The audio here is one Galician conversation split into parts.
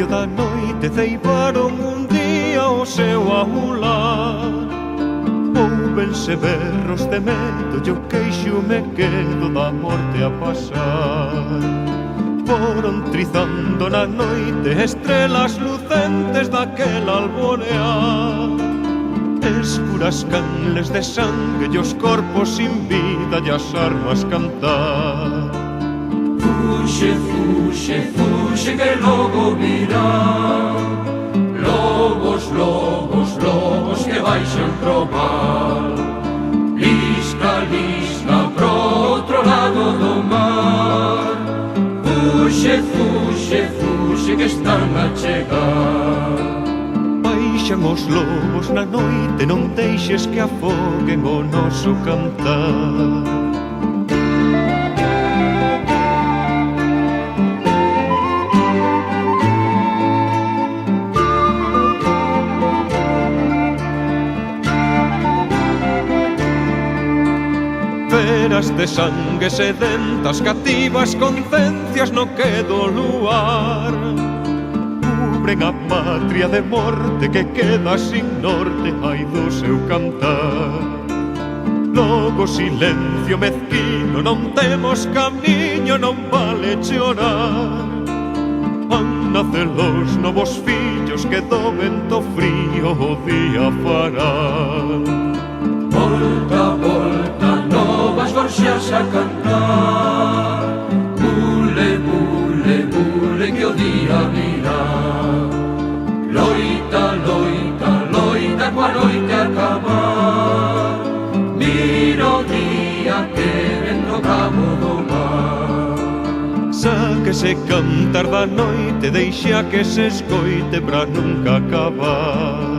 medio da noite ceibaron un día o seu aular. Ouvense berros de medo e o queixo me quedo da morte a pasar. Foron trizando na noite estrelas lucentes daquel alborear. Escuras canles de sangue e os corpos sin vida e as armas cantar. Fuxe, fuxe, fuxe que logo virá. Lobos, lobos, lobos que baixan pro mal. Lisca, lisca pro outro lado do mar. Fuxe, fuxe, fuxe que están a chegar. Baixan os lobos na noite, non deixes que afoguen o noso cantar. Feras de sangue sedentas, cativas conciencias no que do luar. Cubren a patria de morte que queda sin norte, ai do seu cantar. Logo silencio mezquino, non temos camiño, non vale chorar. Van nacer os novos fillos que do vento frío o día farán. Volta, volta, novas gorxas a cantar. Bule, bule, bule que o día virá. Loita, loita, loita coa noite a acabar. Mira o día que ven no cabo do mar. Sáquese cantar da noite, deixa que se escoite pra nunca acabar.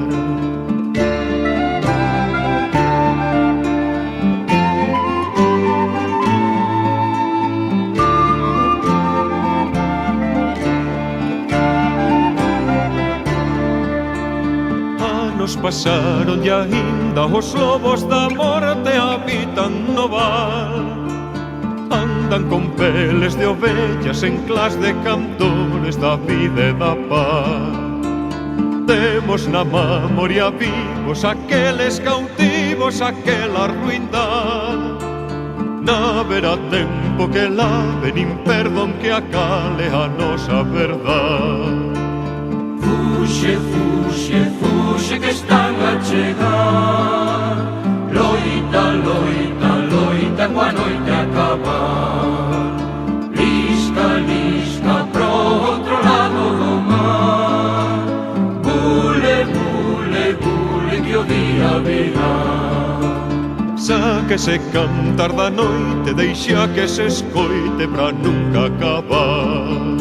Pasaron e ainda os lobos da morte habitan no val. Andan con peles de ovellas en clas de cantores da vida e da paz. Temos na memoria vivos aqueles cautivos, aquela ruindade. Non haberá tempo que lave, nin perdón que acale a nosa verdade. Fuxe, fuxe, fuxe que están a chegar. Loita, loita, loita coa noite a acabar. Lisca, lisca pro outro lado do mar. Bule, bule, bule que o día virá. Sáquese cantar da noite, deixa que se escoite pra nunca acabar.